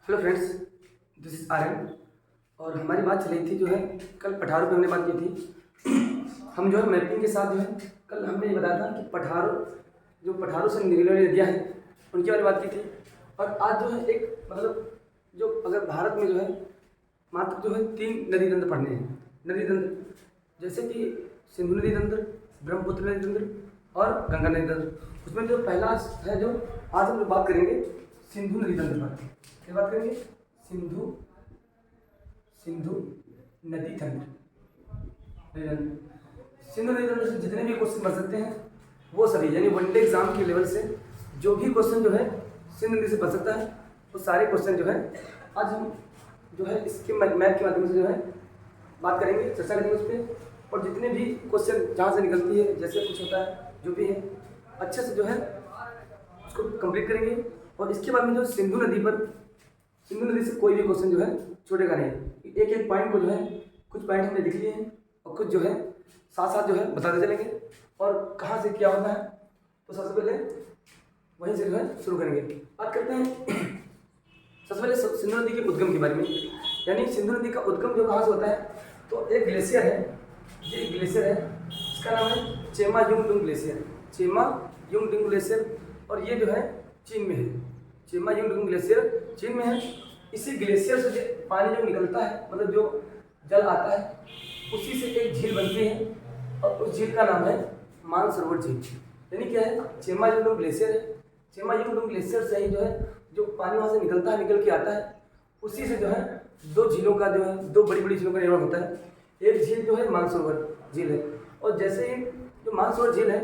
Hello friends, this is Aryan. और हमारी बात चली थी जो है कल पठारों पे हमने बात की थी। हम जो है मैपिंग के साथ जो है कल हमने ये बताया था कि पठारों से निकलने वाली नदियाँ हैं उनके बारे में बात की थी। और आज जो है एक मतलब जो अगर भारत में जो है मात्र जो है 3 नदी तंत्र पढ़ने हैं। नदी तंत्र जैसे कि सिंधु नदी तंत्र, ब्रह्मपुत्र नदी तंत्र और गंगा नदी तंत्र। उसमें जो पहला है जो आज हम लोग बात करेंगे सिंधु नदी तंत्र पर। क्या बात करेंगे? सिंधु सिंधु नदी तंत्र। सिंधु नदी तंत्र से जितने भी क्वेश्चन बन सकते हैं वो सभी, यानी वनडे एग्जाम के लेवल से जो भी क्वेश्चन जो है सिंधु नदी से बन सकता है वो सारे क्वेश्चन जो है आज हम जो है इसके मैप के माध्यम से जो है बात करेंगे, चर्चा करेंगे उस पर। और जितने भी क्वेश्चन जहाँ से निकलती है, जैसे कुछ होता है जो भी है, अच्छे से जो है उसको कंप्लीट करेंगे। और इसके बाद में जो सिंधु नदी से कोई भी क्वेश्चन जो है छूटेगा नहीं। एक एक पॉइंट को जो है कुछ पॉइंट हमने लिख लिए हैं और कुछ जो है साथ साथ जो है बताते चलेंगे और कहाँ से क्या होता है। तो सबसे पहले वहीं से जो है शुरू करेंगे। बात करते हैं सबसे पहले सिंधु नदी के उद्गम के बारे में। यानी सिंधु नदी का उद्गम जो कहाँ से होता है, तो एक ग्लेशियर है, ये ग्लेशियर है, इसका नाम है चेमा युंगडुंग ग्लेशियर। चेमा युंगडुंग ग्लेशियर, और ये जो है चीन में है। चेमा युंगडुंग ग्लेशियर चीन में है। इसी ग्लेशियर से जो पानी जो निकलता है, मतलब जो जल आता है, उसी से एक झील बनती है और उस झील का नाम है मानसरोवर झील। यानी क्या है, चेमा युंगडुंग ग्लेशियर है। चेमा युंगडुंग ग्लेशियर से ही जो है जो पानी वहाँ से निकलता है, निकल के आता है, उसी से जो है दो झीलों का जो है दो बड़ी बड़ी झीलों का निर्माण होता है। एक झील जो है मानसरोवर झील है, और जैसे ही जो मानसरोवर झील है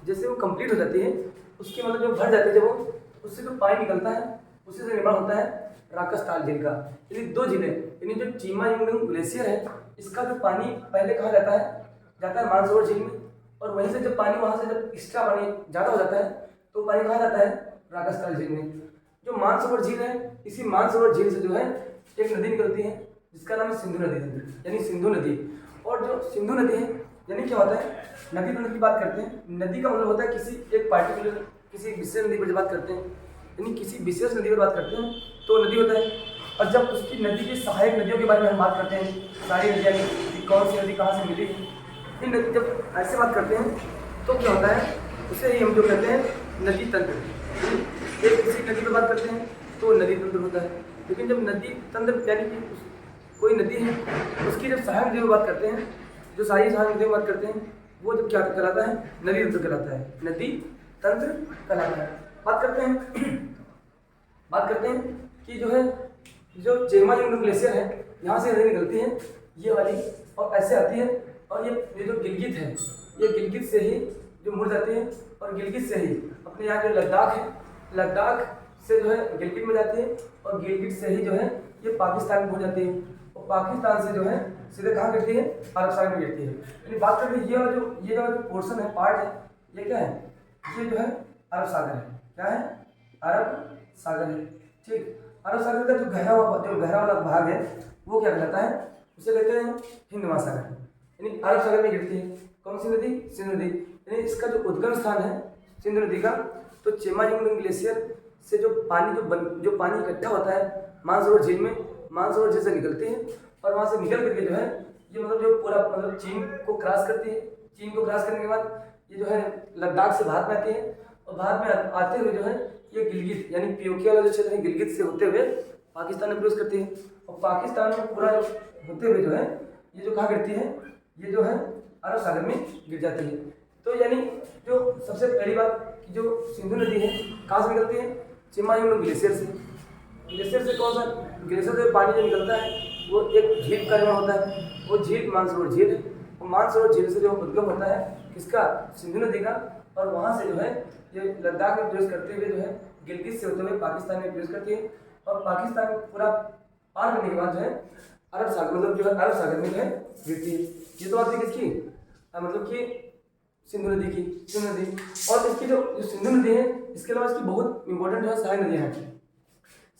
जैसे वो कंप्लीट हो जाती है, उसकी मतलब जो भर जाती है जब वो, उससे जो पानी निकलता है उसी से निर्माण होता है राकसताल झील का। यानी दो झीलें, यानी जो चीमा युंगडुंग ग्लेशियर है इसका जो पानी पहले कहाँ जाता है मानसरोवर झील में, और वहीं से जब पानी वहाँ से जब एक्स्ट्रा पानी ज़्यादा हो जाता है तो पानी कहाँ जाता है राकसताल झील में। जो मानसरोवर झील है, इसी मानसरोवर झील से जो है एक नदी निकलती है जिसका नाम है सिंधु नदी तंत्र, यानी सिंधु नदी। और जो सिंधु नदी है यानी क्या होता है, नदी तंत्र की बात करते हैं। नदी का मतलब होता है किसी एक पार्टिकुलर किसी विशेष नदी पर जब बात करते हैं, यानी किसी विशेष नदी पर बात करते हैं तो नदी होता है। और जब उसकी नदी की सहायक नदियों के बारे में हम बात करते हैं, सारी नदियाँ कि कौन सी नदी कहाँ से मिली है, इन नदी जब ऐसे बात करते हैं तो क्या होता है, उसे ही हम जो कहते हैं नदी तंत्र। एक किसी नदी पर बात करते हैं तो नदी तंत्र होता है। लेकिन जब नदी तंत्र यानी कि कोई नदी है उसकी जब सहायक नदियों पर बात करते हैं, जो सारी सहायक नदियों पर बात करते हैं, वो जब क्या कहलाता है, नदी तंत्र कहलाता है। नदी तंत्र कहलाता है। बात करते हैं कि जो है जो चेमा युंगडुंग ग्लेशियर है यहाँ से नदी निकलती है ये वाली, और ऐसे आती है, और ये जो गिलगित है, ये गिलगित से ही जो मुड़ जाती है, और गिलगित से ही अपने यहाँ जो लद्दाख है, लद्दाख से जो है गिलगित में जाती है, और गिलगित से ही जो है ये पाकिस्तान में पहुँच जाती है, और पाकिस्तान से जो है सीधे कहाँ गिरती है, अरब सागर में गिरती है। यानी बात करें ये जो पोर्शन है, पार्ट है, ये क्या है, ये जो है अरब सागर है। क्या है? अरब सागर है। ठीक, अरब सागर का जो गहरा वाला भाग है वो क्या कहलाता है, उसे कहते हैं हिंद महासागर। यानी अरब सागर में गिरती है कौन सी नदी? सिंधु नदी। यानी इसका जो उद्गम स्थान है सिंधु नदी का, तो चेमा युंगडुंग ग्लेशियर से जो पानी इकट्ठा होता है मानसरोवर झील में, मानसरोवर झील से निकलती है, और वहाँ से निकल करके जो है ये मतलब जो पूरा मतलब चीन को क्रॉस करती है। चीन को क्रॉस करने के बाद ये जो है लद्दाख से भारत में आती है, और भारत में आते हुए जो है ये गिलगित यानी पीओके वाला जो क्षेत्र है गिलगित से होते हुए पाकिस्तान में प्रवेश करती है, और पाकिस्तान में पूरा जो होते हुए जो है ये जो कहाँ गिरती है, ये जो है अरब सागर में गिर जाती है। तो यानी जो सबसे पहली बात कि जो सिंधु नदी है कहाँ से निकलती है, चेमा युंगडुंग ग्लेशियर से। ग्लेशियर से कौन सा ग्लेशियर से पानी जो निकलता है वो एक झील का निर्माण होता है, वो झील मानसरोवर झील है। और मानसरोवर झील से जो उद्गम होता है किसका? सिंधु नदी का, और वहाँ से जो है ये लद्दाख में प्रवेश करते हुए जो है गिलगित से होते हुए पाकिस्तान में प्रवेश करती है, और पाकिस्तान में पूरा पार करने के बाद जो है अरब सागर मतलब जो है अरब सागर में जो है गिरती है। ये तो बात है किसकी, मतलब कि सिंधु नदी की। सिंधु नदी, और इसकी जो सिंधु नदी है इसके अलावा इसकी बहुत इंपॉर्टेंट जो है सहायक नदियाँ हैं।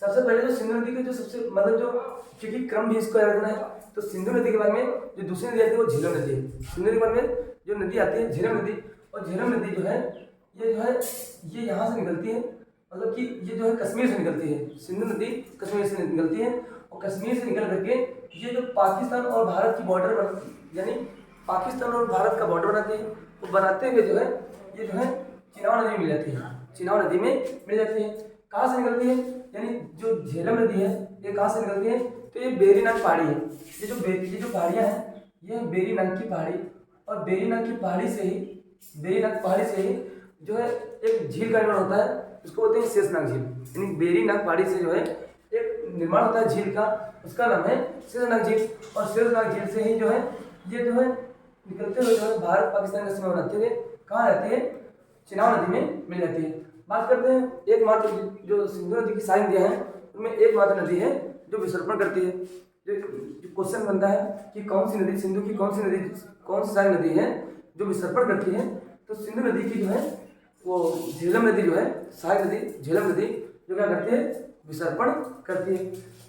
सबसे पहले जो सिंधु नदी के जो सबसे मतलब जो क्योंकि क्रम भी इसको याद रखना है, तो सिंधु नदी के बाद में जो दूसरी नदी आती है वो झेलम नदी है। सिंधु नदी के बाद में जो नदी आती है झेलम नदी, और झेलम नदी जो है ये यहाँ से निकलती है, मतलब कि ये जो है कश्मीर से निकलती है, सिंधु नदी कश्मीर से निकलती है और कश्मीर से निकल करके ये जो पाकिस्तान और भारत की बॉर्डर यानी पाकिस्तान और भारत का बॉर्डर बनाते हैं, तो बनाते हुए जो है ये जो है चिनाब नदी में मिल जाती है, चिनाब नदी में मिल जाती है। कहाँ से निकलती है, यानी जो झेलम नदी है ये कहाँ से निकलती है, तो ये बेरीनाग पहाड़ी है। ये जो पहाड़ियाँ हैं ये बेरीनाग की पहाड़ी, और बेरीनाग की पहाड़ी से ही जो है एक झील का निर्माण होता है, उसको बोलते हैं शेषनाग झील। यानी बेरीनाग पहाड़ी से जो है एक निर्माण होता है झील का, उसका नाम है शेषनाग झील। और शेषनाग झील से ही जो है ये जो है निकलते हुए जो है भारत पाकिस्तान का सीमा बनाते हुए कहाँ रहती है, चिनाब नदी में मिल जाती है। बात करते हैं एकमात्र जो सिंधु नदी की सारी नदियाँ हैं उनमें एकमात्र नदी है जो विसर्पण करती है। जो क्वेश्चन बनता है कि कौन सी नदी, सिंधु की कौन सी सारी नदी है जो विसर्पण करती है, तो सिंधु नदी की जो है वो झेलम नदी जो है, सहायक नदी झेलम नदी जो क्या करती है, विसर्पण करती है।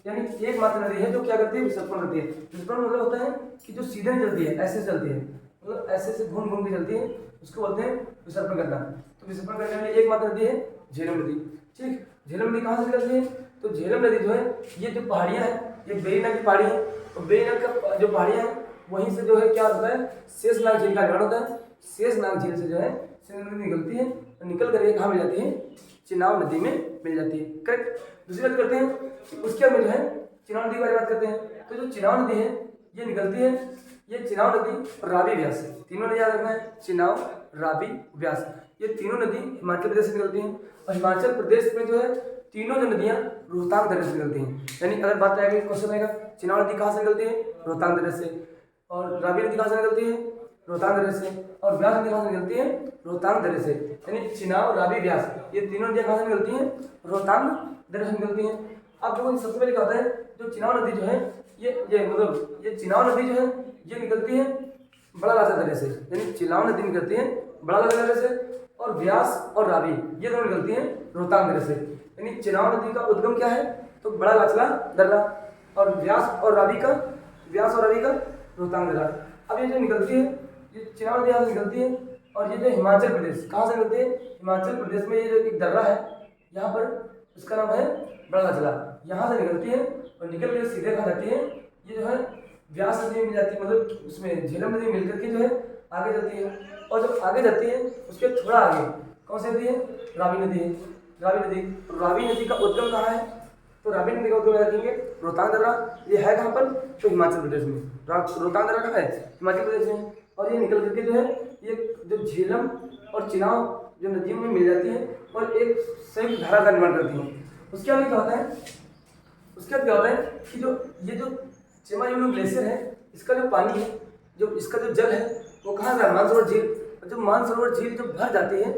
यानी एकमात्र नदी है जो क्या करती है, विसर्पण करती है। विसर्पण मतलब होता है कि जो सीधे नहीं चलती है, ऐसे चलती है, मतलब ऐसे से घूम घूम के चलती है, उसको बोलते हैं विसर्पण करना। तो विसर्पण करने वाली एकमात्र नदी है झेलम नदी। ठीक, झेलम नदी कहाँ से निकलती है, तो झेलम नदी जो है ये जो पहाड़ियाँ हैं ये बेरीनाग की पहाड़ी है, और बेरीनाग का जो पहाड़ियाँ हैं वहीं से जो है क्या होता है, शेषनाग झील का निर्माण होता है। शेषनाग झील से जो है सिंधु नदी निकलती है, और निकल कर कहाँ मिल जाती है, चिनाब नदी में मिल जाती है। करेक्ट। दूसरी बात करते हैं उसके बाद में जो है चिनाब नदी के बारे में बात करते हैं। तो जो चिनाब नदी है ये निकलती है, ये चिनाब नदी और रावी व्यास, तीनों नदी याद रखना है, चिनाब, रावी, व्यास, ये तीनों नदी हिमाचल प्रदेश से निकलती हैं। और हिमाचल प्रदेश में जो है तीनों जो नदियाँ रोहतांग दर्रे से निकलती हैं। यानी अगर बात आएगी क्वेश्चन आएगा चिनाब नदी कहाँ से निकलती है, रोहतांग दर्रे से, और रावी नदी कहाँ से निकलती है, रोहतांग दर्रे से, और व्यास नदी कहाँ से निकलती है, रोहतांग दर्रे से। यानी चिनाब, रावी, व्यास ये तीनों नदियाँ कहाँ से निकलती हैं, रोहतांग दर्रे से निकलती हैं। अब देखो सबसे पहले क्या होता है, जो चिनाब नदी जो है ये मतलब ये चिनाब नदी जो है ये निकलती है बड़ा लाचा दर्रे से, यानी चिनाब नदी निकलती है बड़ा लाचा दर्रे से, और व्यास और रावी ये दोनों निकलती हैं रोहतांग दर्रे से। यानी चिनाब नदी का उद्गम क्या है, तो बड़ा लाचला दर्रा, और व्यास और रावी का रोहतांग दर्रा। अब ये जो निकलती है ये चिनाब नदी यहाँ से निकलती है, और ये जो हिमाचल प्रदेश कहाँ से निकलती है, हिमाचल प्रदेश में ये जो एक दर्रा है यहाँ पर, उसका नाम है बड़ा लाचला, यहाँ से निकलती है और निकल कर सीधे कहाँ जाती है, ये जो है व्यास नदी में मिल जाती है, मतलब उसमें झेलम नदी मिल करके जो है आगे जाती है। और जब आगे जाती है उसके थोड़ा आगे कौन सी नदी है, रावी नदी है, रावी नदी का उद्गम कहाँ है, तो रावी नदी का उद्गम रखेंगे रोहतांग दर्रा, ये है कहाँ पर, तो हिमाचल प्रदेश में। रोहतांग दर्रा कहाँ है, हिमाचल प्रदेश में, और ये निकल करके जो है ये जो झेलम और चिनाब जो नदियों में मिल जाती है और एक संयुक्त धारा का निर्माण करती है। उसके बाद क्या होता है, कि जो ये जो चेमायूलू ग्लेशियर है इसका जो पानी है, जो इसका जो जल है वो कहाँ जा, मानसरोवर झील, और जब मानसरोवर झील जब भर जाती है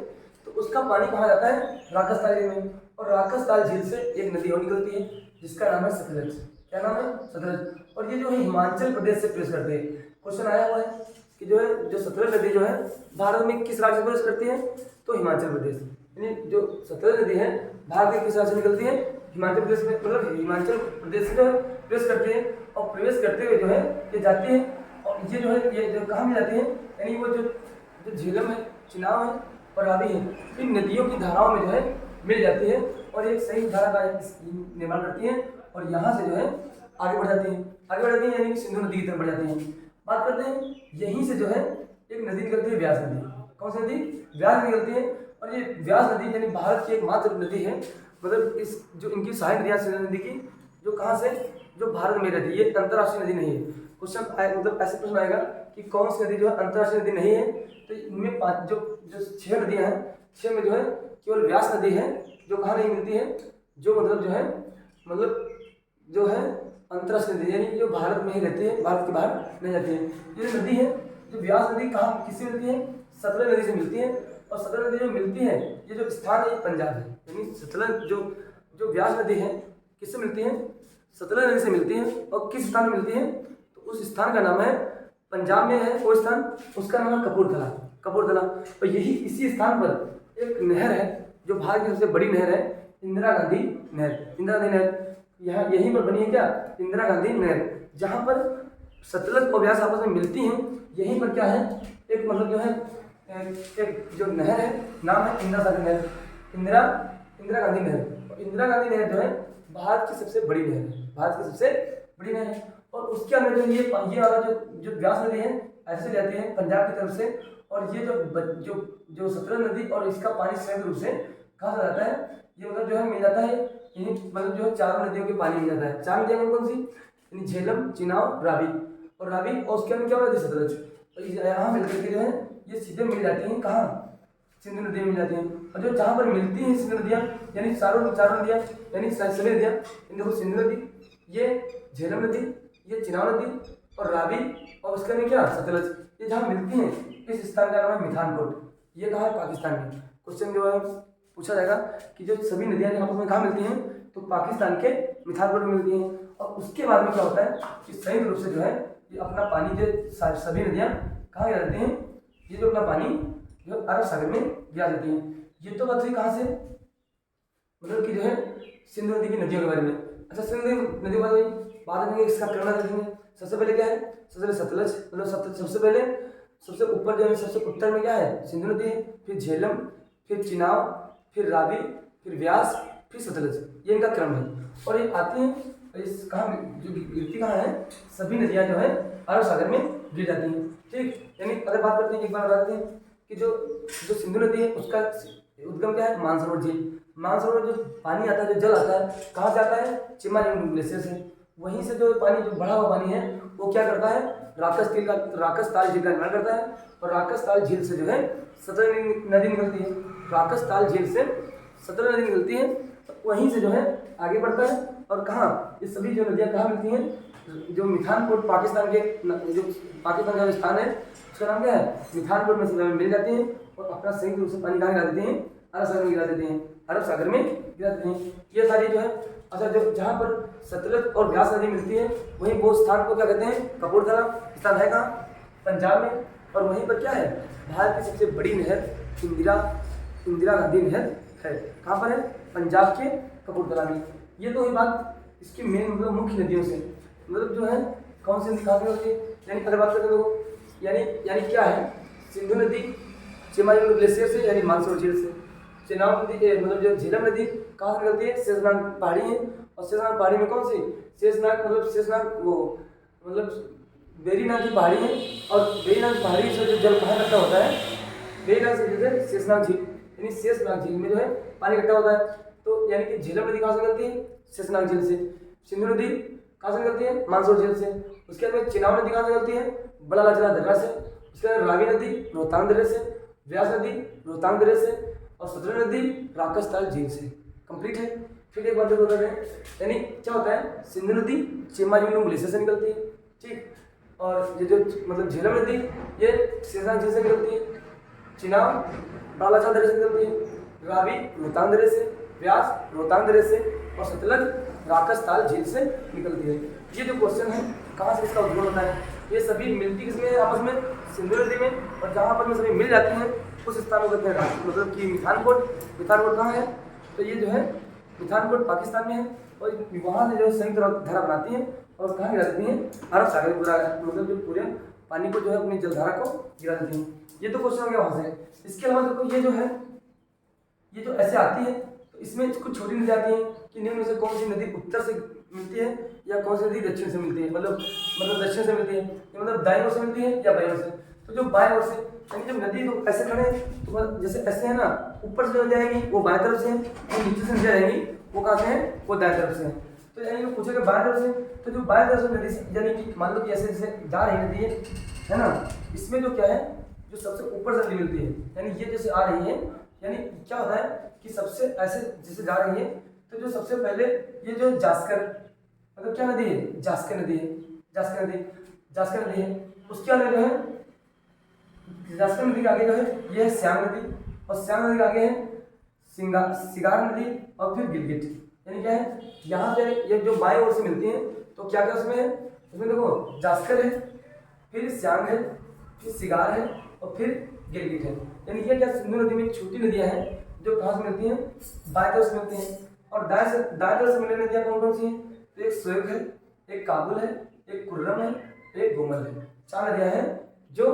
तो उसका पानी कहाँ जाता है, राकसताल में, और राकसताल झील से एक नदी और निकलती है जिसका नाम है सतलज। क्या नाम है, सतलज। और ये जो है हिमाचल प्रदेश से प्रवेश करते हैं। क्वेश्चन आया हुआ है कि जो है जो सतलज नदी जो है भारत में किस राज्य से प्रवेश करती है, तो हिमाचल प्रदेश। यानी जो सतलज नदी है भारत के किस राज्य से निकलती है, हिमाचल प्रदेश में, मतलब हिमाचल प्रदेश से जो है प्रवेश करती है, और प्रवेश करते हुए जो है ये जाती है, और ये जो है ये जो कहाँ में जाती है, यानी वो जो झेलम है, चिनाब है और रावी है, इन नदियों की धाराओं में जो है मिल जाती है, और एक सही धारा का निर्माण करती है, और यहाँ से जो है आगे बढ़ जाती है, यानी कि सिंधु नदी की तरफ बढ़ जाती है। बात करते हैं यहीं से जो है एक नदी निकलती है, व्यास नदी। कौन सी नदी, व्यास निकलती है, और ये व्यास नदी यानी भारत की एकमात्र नदी है, मतलब इस जो इनकी सहायक नदियाँ सिंधु नदी की जो कहाँ से, जो भारत में रहती है, ये अंतर्राष्ट्रीय नदी नहीं है। क्वेश्चन मतलब ऐसे प्रश्न आएगा कि कौन सी नदी जो है अंतर्राष्ट्रीय नदी नहीं है, तो इनमें पाँच जो 6 नदियाँ हैं, 6 में जो है केवल व्यास नदी है जो कहाँ नहीं मिलती है, जो मतलब जो है अंतर्राष्ट्रीय नदी, यानी जो भारत में ही रहती है, भारत के बाहर नहीं जाती है। ये नदी है जो व्यास नदी कहाँ किससे मिलती है, सतलज नदी से मिलती है, और सतलज नदी जो मिलती है ये जो स्थान है ये पंजाब है। यानी सतलज जो व्यास नदी है किससे मिलती है, सतलज नदी से मिलती है, और किस स्थान में मिलती है, तो उस स्थान का नाम है, पंजाब में है वो स्थान, उसका नाम है कपूरथला। और यही इसी स्थान पर एक नहर है जो भारत की सबसे बड़ी नहर है, इंदिरा गांधी नहर। यहाँ यहीं पर बनी है क्या, इंदिरा गांधी नहर, जहाँ पर सतलज और व्यास आपस में मिलती हैं। यहीं पर क्या है, एक मतलब जो है एक जो नहर है नाम है इंदिरा इंदिरा गांधी नहर। और इंदिरा गांधी नहर जो है भारत की सबसे बड़ी नहर है, भारत की सबसे बड़ी नहर है। और उसके अंदर जो ये वाला जो व्यास नदी है ऐसे जाती है पंजाब की तरफ से, और ये जो जो सतलज नदी और इसका पानी संयुक्त रूप से कहाँ से जाता है, ये मतलब जो है मिल जाता है, मतलब जो है चारों नदियों के पानी मिल जाता है। चार नदियाँ कौन कौन सी, झेलम, चिनाब, रावी, और उसके अंदर क्या होता है सतलज। तो यहाँ मिलकर के जो है ये सीधे मिल जाती हैं कहाँ, सिंधु नदी में मिल जाती हैं। और जो जहाँ पर मिलती हैं सिंधु नदियाँ यानी चारों नदियाँ यानी सभी नदियाँ, इन देखो सिंधु नदी, ये झेलम नदी, ये चिनाब नदी और रावी, और उसके अंदर क्या सतलज, ये जहाँ मिलती हैं इस स्थान का नाम है मिठानकोट। ये कहाँ है, पाकिस्तान में। क्वेश्चन जो है पूछा जाएगा कि जो सभी नदियाँ आपस में कहाँ मिलती हैं, तो पाकिस्तान के मिठानकोट में मिलती हैं। और उसके बाद में क्या होता है कि संयुक्त रूप से जो है ये अपना पानी जो सभी नदियाँ कहाँ गिरा देती हैं, ये जो अपना पानी जो अरब सागर में गिरा देती हैं। ये तो बात हुई कहाँ से, मतलब कि जो है सिंधु नदी की नदियों के बारे में। अच्छा सिंधु नदी के बारे में बात करेंगे, इसका करना देखेंगे। सबसे पहले क्या है, सबसे पहले सतलज, मतलब सबसे पहले सबसे ऊपर जो है सबसे उत्तर में क्या है सिंधु नदी है, फिर झेलम, फिर चिनाब, फिर रावी, फिर व्यास, फिर सतलज, ये इनका क्रम है। और ये आती हैं इस कहाँ जो गिरती कहाँ है, सभी नदियाँ जो है अरब सागर में गिर जाती हैं। ठीक, यानी अगर बात करते हैं एक बार बताते हैं कि जो सिंधु नदी है उसका उद्गम क्या है, मानसरोवर झील। मानसरोवर जो पानी आता है, जो जल आता है कहाँ से आता है, चिमालिंग ग्लेशियर से। वहीं से जो पानी, जो बढ़ा हुआ पानी है वो क्या करता है, राकस ताल झील का निर्माण करता है। और राकस ताल झील से जो है सतलज नदी निकलती है, राकस ताल झील से सतलज नदी निकलती है, वहीं से जो है आगे बढ़ता है। और कहाँ, ये सभी जो नदियाँ कहाँ मिलती हैं, जो मिठानकोट पाकिस्तान के जो पाकिस्तान का स्थान है उसका नाम क्या है, मिठानकोट में मिल जाती हैं। और अपना संयुक्त रूप से पानी कहाँ गिरा देते हैं, अरब सागर में गिरा देते हैं, अरब सागर में गिरा देते हैं। ये सारी जो है, अच्छा जो जहाँ पर सतलज और व्यास नदी मिलती है वहीं वो स्थान को क्या कहते हैं, कपूरथला स्थान है कहाँ, पंजाब में। और वहीं पर क्या है, भारत की सबसे बड़ी नहर इंदिरा गांधी नहर है, कहाँ पर है, पंजाब के कपूरथला में। ये तो हुई बात इसकी मेन मतलब मुख्य नदियों से, मतलब जो है कौन सी नदी कहाँ पे होती है। यानी अगर बात करें तो यानी क्या है, सिंधु नदी चिमालिंग ग्लेशियर से यानी मानसरोवर झील से, चिनाब नदी मतलब जो झेलम नदी कहाँ से निकलती है, शेषनाग पहाड़ी है। और शेषनाग पहाड़ी में कौन सी, शेषनाग वो मतलब वेरीनाग की पहाड़ी है। और वेरीनाग पहाड़ी से जो जल कहाँ इकट्ठा होता है, वेरीनाग से जो शेषनाग झील, यानी शेषनाग झील में जो है पानी इकट्ठा होता है। तो यानी कि झेलम नदी कहाँ से निकलती है, शेषनाग झील से। सिंधु नदी कहाँ से निकलती है, मानसरोवर झील से। उसके बाद चिनाब नदी कहाँ से निकलती है, बड़ा लाचला दर्रा से। उसके बाद रावी नदी रोहतांग दर्रे से, व्यास नदी रोहतांग दर्रे से, और सतलज नदी राकस ताल झील से। कंप्लीट है। फिर एक बार बता रहे हैं, यानी क्या होता है, सिंधु नदी चिमालिंग ग्लेशियर से निकलती है, ठीक। और ये जो मतलब झेलम नदी ये शेषनाग झील से निकलती है, चिनाब बड़ा लाचला दर्रे से निकलती है, रावी रोहतांग दर्रे से, व्यास रोहतांग दर्रे से, और सतलज राकस ताल झील से निकलती है। ये जो क्वेश्चन है कहाँ से इसका उद्गम होता है, ये सभी मिलती किसमें है आपस में, सिंधु नदी में। और जहाँ पर में सभी मिल जाती हैं उस स्थान को कहते हैं मतलब कि मिठानकोट कहाँ है, तो ये जो है मिठानकोट पाकिस्तान में है। और वहाँ से जो है संयुक्त धारा बनाती हैं और कहाँ गिरा देती हैं, अरब सागर में, मतलब जो पूरे पानी को जो है अपनी जलधारा को गिरा देती हैं। ये तो क्वेश्चन हो गया वहाँ से। इसके अलावा देखो ये जो है ये जो ऐसे आती है तो इसमें कुछ छोटी नदी आती हैं कि निम्न में से कौन सी नदी उत्तर से मिलती है या कौन सी नदी दक्षिण से मिलती है, मतलब दक्षिण से मिलती है, मतलब दाईं ओर से मिलती है या बाईं ओर से। तो जो बाएं ओर से, यानी जब नदी तो ऐसे खड़े तो जैसे ऐसे है ना, ऊपर से नदी आएगी वो बाएं तरफ से है, तो नीचे से नदी आएगी वो कहाँ से है, वो दाएं तरफ से है। तो यानी कि पूछेगा बाएं तरफ से, तो जो बाएं तरफ से नदी से यानी कि मान लो कि ऐसे जैसे जा रही नदी है ना, इसमें जो क्या है, जो सबसे ऊपर से नदी मिलती है, यानी ये जैसे आ रही है, यानी क्या होता है कि सबसे ऐसे जैसे जा रही है, तो जो सबसे पहले ये जो जास्कर मतलब क्या नदी है, जास्कर नदी है, जास्कर नदी है। उसके आगे जो है जास्कर नदी के आगे जो है ये है श्याम नदी, और श्याम नदी के आगे है सिगार नदी, और फिर गिलगिट। यानी क्या है, यहाँ से ये जो बाएं ओर से मिलती है तो क्या क्या उसमें है, उसमें देखो जास्कर है, फिर श्याम है, फिर सिगार है, और फिर गिलगिट है। यानी ये क्या सिंधु नदी में छोटी नदियाँ हैं जो कहाँ से मिलती हैं, बाएं तरफ से मिलती हैं। और दाएं तरफ से मिलने नदियाँ कौन कौन सी हैं, तो एक सोएग है, एक काबुल है, एक कुर्रम है, एक गोमल है। 4 नदियाँ हैं जो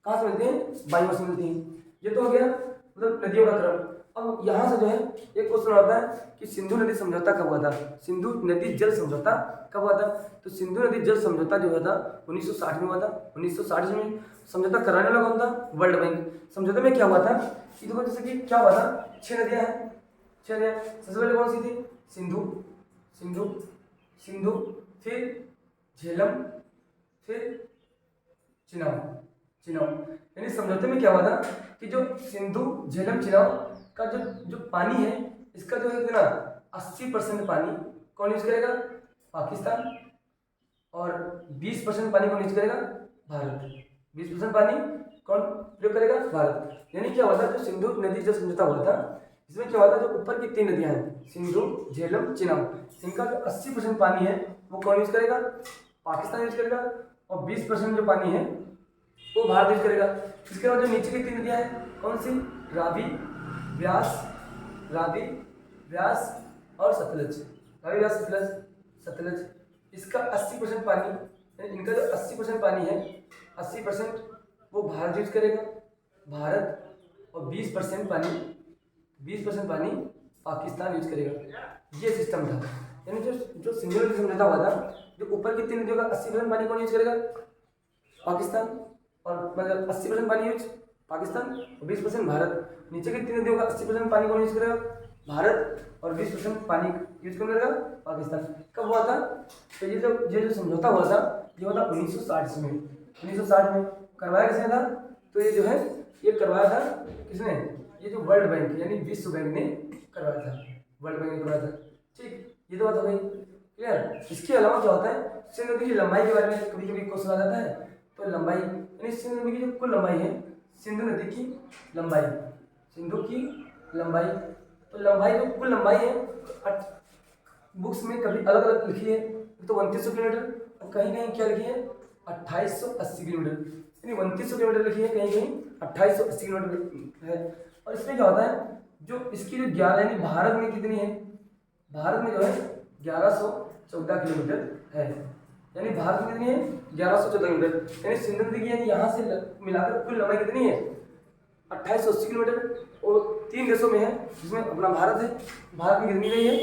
कहाँ से मिलती हैं, बाईं ओर से मिलती हैं। ये तो हो गया मतलब नदियों का क्रम। अब यहाँ से जो है एक क्वेश्चन आता है कि सिंधु नदी समझौता कब हुआ था, सिंधु नदी जल समझौता कब हुआ था। तो सिंधु नदी जल समझौता जो हुआ था 1960 में हुआ था। 1960 में समझौता कराने वाला कौन था, वर्ल्ड बैंक। समझौते में क्या हुआ था कि देखो जैसे कि क्या हुआ था, 6 नदियां हैं, 6 नदियां। सबसे पहले कौन सी थी, सिंधु, सिंधु, सिंधु, फिर झेलम, फिर चिनाब, चिनाब। यानी समझौते में क्या हुआ था कि जो सिंधु झेलम चिनाब का जो पानी है, इसका जो है कितना 80% पानी कौन यूज करेगा, पाकिस्तान, और 20% पानी कौन यूज करेगा, भारत। 20% पानी कौन प्रयोग करेगा, भारत। यानी क्या हुआ था, जो सिंधु नदी जल समझौता हुआ था, इसमें क्या हुआ था, जो ऊपर की 3 नदियां हैं सिंधु झेलम चिनाब, इनका जो 80% पानी है वो कौन यूज करेगा, पाकिस्तान यूज करेगा, और 20% जो पानी है वो भारत यूज करेगा। इसके बाद जो नीचे की 3 नदियां हैं कौन सी, रावी, व्यास, रावी, व्यास और सतलज, रावी, व्यास, सतलज, सतलज। इसका 80% पानी, इनका जो 80% पानी है, 80% वो भारत यूज करेगा, भारत, और 20% पानी, 20% पानी पाकिस्तान यूज करेगा। ये सिस्टम था। यानी जो सिंधु नदी समझौता हुआ था, जो ऊपर की 3 नदियों का 80% पानी कौन यूज करेगा, पाकिस्तान, और मतलब 80% पानी यूज पाकिस्तान और 20% भारत। नीचे की 3 नदियों का 80% पानी कौन यूज करेगा, भारत, और 20% पानी यूज कौन करेगा, पाकिस्तान। कब हुआ था, तो ये जो समझौता हुआ था ये हुआ था 1960 में। 1960 में करवाया किसने था, तो ये जो है ये करवाया था किसने, ये जो वर्ल्ड बैंक यानी विश्व बैंक ने करवाया था, वर्ल्ड बैंक ने करवाया था। ठीक, ये तो बात हो गई क्लियर। इसके अलावा क्या होता है, सिंधु नदी की लंबाई के बारे में कभी कभी क्वेश्चन आ जाता है। तो लंबाई यानी सिंधु नदी की जो कुल लंबाई है, सिंधु नदी की लंबाई, सिंधु की लंबाई, तो लंबाई जो कुल लंबाई है बुक्स में कभी अलग अलग लिखी है, तो 3200 किलोमीटर, और कहीं कहीं क्या लिखी है 2880 किलोमीटर, यानी 3200 किलोमीटर लिखी है, कहीं कहीं 2880 किलोमीटर है। और इसमें क्या होता है, जो इसकी जो 11 यानी भारत में कितनी है, भारत में जो है 1114 किलोमीटर है, यानी भारत में कितनी है 1114 किलोमीटर। यानी सिंधु नदी की यानी यहाँ से मिलाकर कुल लंबाई कितनी है 2880 किलोमीटर, और 3 देशों में है जिसमें अपना भारत है, भारत में कितनी रही है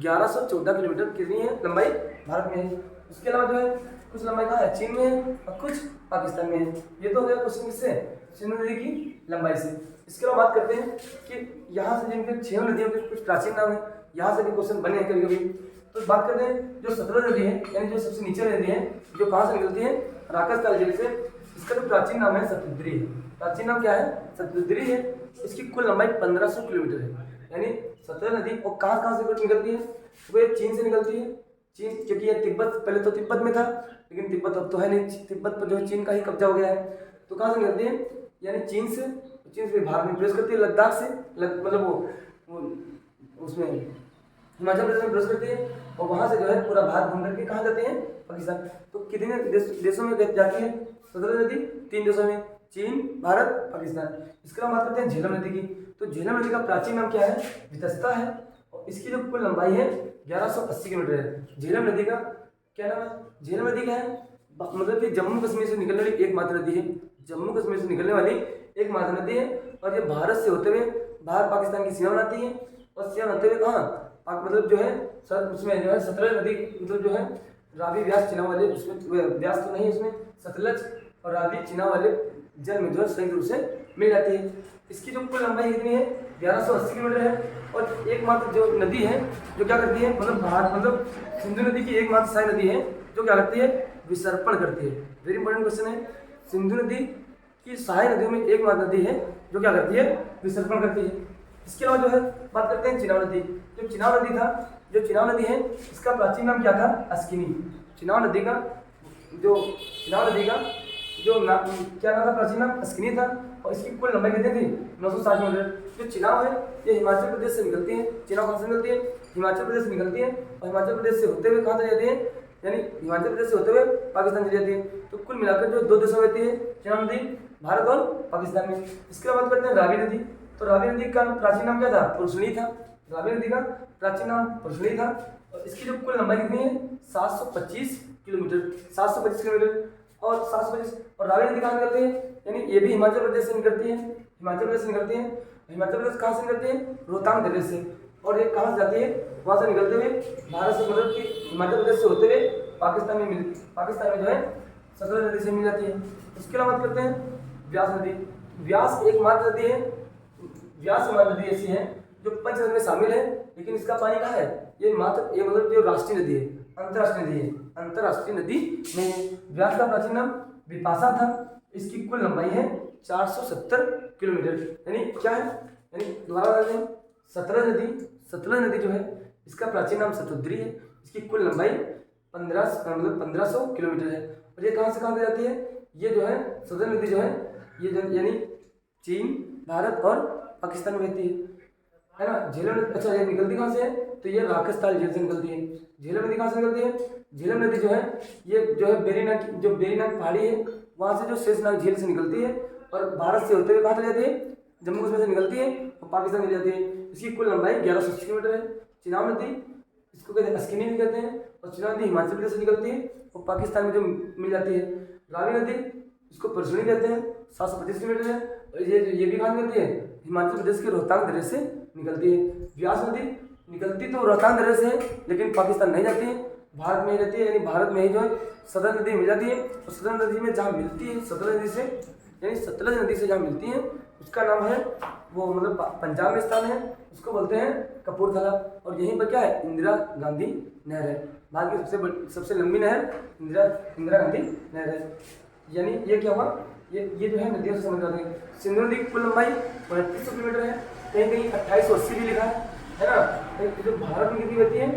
1114 किलोमीटर कितनी है लंबाई भारत में है। उसके अलावा जो है कुछ लंबाई कहाँ है, चीन में है और कुछ पाकिस्तान में है। ये तो हो गया क्वेश्चन किससे, सिंधु नदी की लंबाई से। इसके अलावा बात करते हैं कि यहाँ से जिनके 6 नदियों के कुछ प्राचीन नाम है, यहाँ से भी क्वेश्चन बने हैं कभी कभी। तो बात करते हैं जो सतलज नदी है, यानी जो सबसे नीचे नदी है, जो कहाँ से निकलती है, राकसताल झील से। इसका जो प्राचीन नाम है सतलुद्री है, प्राचीन नाम क्या है, सतलुद्री है। इसकी कुल लंबाई 1500 किलोमीटर है। यानी सतलज नदी और कहाँ से निकलती है, वो चीन से निकलती है, चीन, क्योंकि ये तिब्बत, पहले तो तिब्बत में था लेकिन तिब्बत अब तो है नहीं, तिब्बत पर जो है चीन का ही कब्जा हो गया है। तो कहाँ से निकलती है, यानी चीन से भारत में प्रवेश करती है, लद्दाख से मतलब वो उसमें हिमाचल प्रदेश में प्रवेश करती है, और वहाँ से जो है पूरा भारत घूम करके कहाँ जाते हैं, पाकिस्तान। तो कितने देशों में जाती है सतलज नदी, 3 देशों में, चीन, भारत, पाकिस्तान। इसके अलावा बात करते हैं झेलम नदी की। तो झेलम नदी का प्राचीन नाम क्या है, वितस्ता है, और इसकी जो कुल लंबाई है 1180 किलोमीटर है। झेलम नदी का क्या नाम है, झेलम नदी क्या है, मतलब कि जम्मू कश्मीर से निकलने वाली एकमात्र नदी है, जम्मू कश्मीर से निकलने वाली एकमात्र नदी है, और ये भारत से होते हुए भारत पाकिस्तान की सीमा बनाती है, और सीमा बनाते हुए कहाँ मतलब जो है उसमें जो है सतलज नदी, मतलब जो है रावी, व्यास, चिनाब वाले, उसमें व्यास तो नहीं, उसमें सतलज और रावी, चिनाब वाले जल में जो है संयुक्त रूप से मिल जाती है। इसकी जो कुल लंबाई कितनी है 1180 किलोमीटर है, और एकमात्र जो नदी है जो क्या करती है, मतलब सिंधु नदी की एकमात्र सहायक नदी है जो क्या करती है, विसर्पण करती है। वेरी इंपॉर्टेंट क्वेश्चन है, सिंधु नदी की सहायक नदियों में एकमात्र नदी है जो क्या करती है, विसर्पण करती है। इसके अलावा जो है बात करते हैं चिनाब नदी। जो चिनाब नदी था, जो चिनाब नदी है इसका प्राचीन नाम क्या था, अस्किनी। चिनाब नदी का जो क्या नाम था, प्राचीन नाम अस्किनी था, और इसकी कुल लंबाई कितनी थी 960 किलोमीटर। जो चिनाब है ये हिमाचल प्रदेश से निकलती है, चिनाब कहाँ से निकलती है, हिमाचल प्रदेश से निकलती है, और हिमाचल प्रदेश से होते हुए कहाँ चली जाती है, यानी हिमाचल प्रदेश से होते हुए पाकिस्तान चली जाती है। तो कुल मिलाकर जो 2 देशों में होती है चिनाब नदी, भारत और पाकिस्तान में। इसके बाद बात करते हैं रावी नदी। तो रावी नदी का प्राचीन नाम क्या था, पुरुषणी था। रावी नदी का प्राचीन नाम पुरुषणी था, और इसकी जो कुल लंबाई कितनी है 725 किलोमीटर, 725 किलोमीटर, और 725। और रावी नदी कहाँ निकलती है, यानी ये भी हिमाचल प्रदेश से निकलती है, हिमाचल प्रदेश से निकलती है, हिमाचल प्रदेश कहाँ से निकलती है? रोहतांग दर्रे से। और ये कहाँ से जाती है? वहाँ से निकलते हुए भारत से, मतलब कि हिमाचल प्रदेश से होते हुए पाकिस्तान में जो है सतलज नदी से मिल जाती है। उसके अलावा बात करते हैं व्यास नदी। व्यास एकमात्र नदी है, व्यास नदी ऐसी है जो पंचनद में शामिल है, लेकिन इसका पानी कहाँ है? ये मतलब जो राष्ट्रीय नदी है, अंतर्राष्ट्रीय नदी है, अंतर्राष्ट्रीय नदी में व्यास का प्राचीन नाम विपाशा था। इसकी कुल लंबाई है 470 किलोमीटर। यानी क्या है? यानी दोबारा बता दें, सतलज नदी जो है इसका प्राचीन नाम शतुद्री है। इसकी कुल लंबाई 1500 किलोमीटर है। और ये कहाँ से कहाँ तक जाती है? ये जो है सतलज नदी जो है ये यानी चीन, भारत और पाकिस्तान में बहती है ना। झेलम नदी, अच्छा ये निकलती कहाँ से है? तो ये राकसताल झील से निकलती है। झेलम नदी कहाँ से निकलती है? झेलम नदी जो है ये जो है बेरीनाग पहाड़ी है, वहाँ से जो शेषनाग झील से निकलती है और भारत से होते हुए कहाँ चली जाती है? जम्मू कश्मीर से निकलती है और पाकिस्तान मिल जाती है। इसकी कुल लंबाई 1180 किलोमीटर है। चिनाब नदी, इसको कहते हैं अस्किनी भी कहते हैं, और चिनाब नदी हिमाचल प्रदेश से निकलती है और पाकिस्तान में जो मिल जाती है। रावी नदी, इसको परसुनी कहते हैं, 725 किलोमीटर है। और ये भी कहाँ निकलती है? हिमाचल प्रदेश के रोहतांग दर्रे से निकलती है। व्यास नदी निकलती तो रोहतांग दर्रे से है, लेकिन पाकिस्तान नहीं जाती है, भारत में ही रहती है। यानी भारत में ही जो है सतलज नदी मिल जाती है। और सतलज नदी में जहाँ मिलती है सतलज नदी से जहाँ मिलती है उसका नाम है, वो मतलब पंजाब में स्थान है, उसको बोलते हैं कपूरथला। और यहीं पर क्या है? इंदिरा गांधी नहर है। भारत की सबसे लंबी नहर इंदिरा गांधी नहर है। यानी ये क्या हुआ? ये जो है नदियों से समझ जाते हैं। सिंधु नदी की कुल लंबाई 2900 किलोमीटर है, कहीं कहीं 2880 भी लिखा है ना। जो भारत में कितनी रहती है?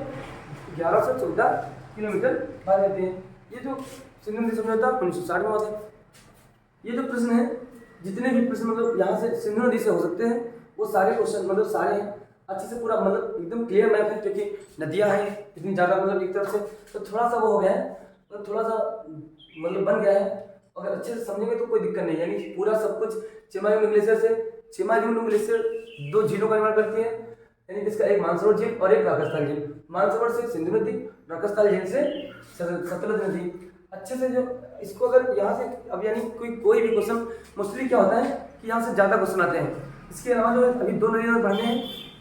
1114 किलोमीटर भारत रहती है। ये जो सिंधु नदी समझौता 1960 में हुआ था। ये जो प्रश्न है, जितने भी प्रश्न मतलब यहाँ से सिंधु नदी से हो सकते हैं, वो सारे क्वेश्चन मतलब सारे अच्छे से पूरा मतलब एकदम क्लियर मैप है, क्योंकि नदियाँ हैं इतनी ज़्यादा, मतलब एक तरफ से तो थोड़ा सा वो हो गया है, मतलब थोड़ा सा मतलब बन गया है। अगर अच्छे से समझेंगे तो कोई दिक्कत नहीं है। यानी पूरा सब कुछ चिमायुंग ग्लेशियर 2 झीलों का निर्माण करती है। यानी इसका एक मानसरोवर झील और एक राकसताल झील। मानसरोवर से सिंधु नदी, राकसताल झील से सतलज नदी। अच्छे से जो इसको अगर यहाँ से अब यानी कोई भी क्वेश्चन मोस्टली क्या होता है कि यहाँ से ज़्यादा क्वेश्चन आते हैं। इसके अलावा जो है अभी 2 नदी पढ़ने हैं,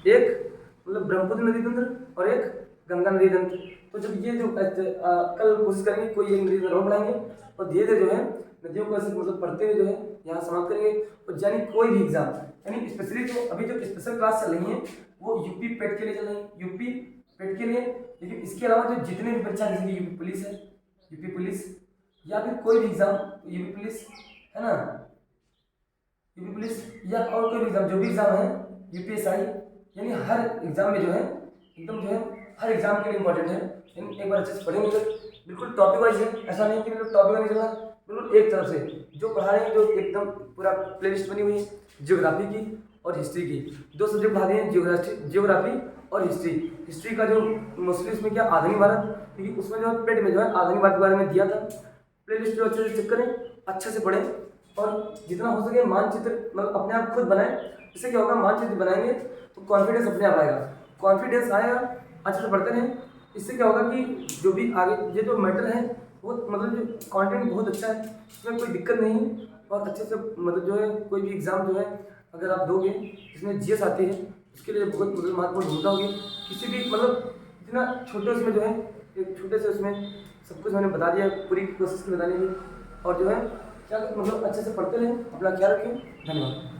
एक मतलब ब्रह्मपुत्र नदी तंत्र और एक गंगा नदी तंत्र। तो जब ये जो कल कोशिश करेंगे कोई एक नदी तंत्र और पढ़ाएंगे, और धीरे धीरे जो है नदियों को ऐसे मतलब पढ़ते हुए जो है यहाँ समाप्त करेंगे। और यानी कोई भी एग्जाम, यानी स्पेशली जो अभी जो स्पेशल क्लास चल रही है वो यूपी पेट के लिए चल रही है, यूपी पेट के लिए। लेकिन इसके अलावा जो जितने भी परीक्षा, जैसे कि यूपी पुलिस है, यूपी पुलिस या फिर कोई भी एग्जाम, यूपी पुलिस है ना, यूपी पुलिस या और कोई भी एग्जाम, जो भी एग्जाम है यूपीएसआई, यानी हर एग्जाम में जो है एकदम जो है हर एग्जाम के लिए इंपॉर्टेंट है। यानी एक बार अच्छे से पढ़ेंगे, बिल्कुल टॉपिक वाइज है, ऐसा नहीं कि मतलब टॉपिक नहीं चलना, बिल्कुल एक तरफ से जो पढ़ा रहे हैं, जो एकदम पूरा प्लेलिस्ट बनी हुई है जियोग्राफी की और हिस्ट्री की। 2 सब्जेक्ट पढ़ा रहे हैं, जियोग्राफी और हिस्ट्री। हिस्ट्री का जो मोस्टली उसमें क्या आधुनिक भारत, क्योंकि उसमें जो पेट में जो है आधुनिक भारत के बारे में दिया था। प्लेलिस्ट जो अच्छे से चेक करें, अच्छे से पढ़ें और जितना हो सके मानचित्र मतलब अपने आप खुद बनाएं। इससे क्या होगा, मानचित्र बनाएंगे तो कॉन्फिडेंस अपने आप आएगा, कॉन्फिडेंस आएगा, अच्छे से पढ़ते रहें। इससे क्या होगा कि जो भी आगे ये जो मैटर है वो मतलब जो कंटेंट बहुत अच्छा है, इसमें कोई दिक्कत नहीं है। और अच्छे से मतलब जो है कोई भी एग्ज़ाम जो है अगर आप दोगे जिसमें जीएस आती है उसके लिए बहुत मतलब महत्वपूर्ण भूमिका होगी। किसी भी मतलब इतना छोटे उसमें जो है एक छोटे से उसमें सब कुछ मैंने बता दिया, पूरी कोशिश की बताने की। और जो है क्या मतलब अच्छे से पढ़ते रहें, अपना ख्याल रखें। धन्यवाद।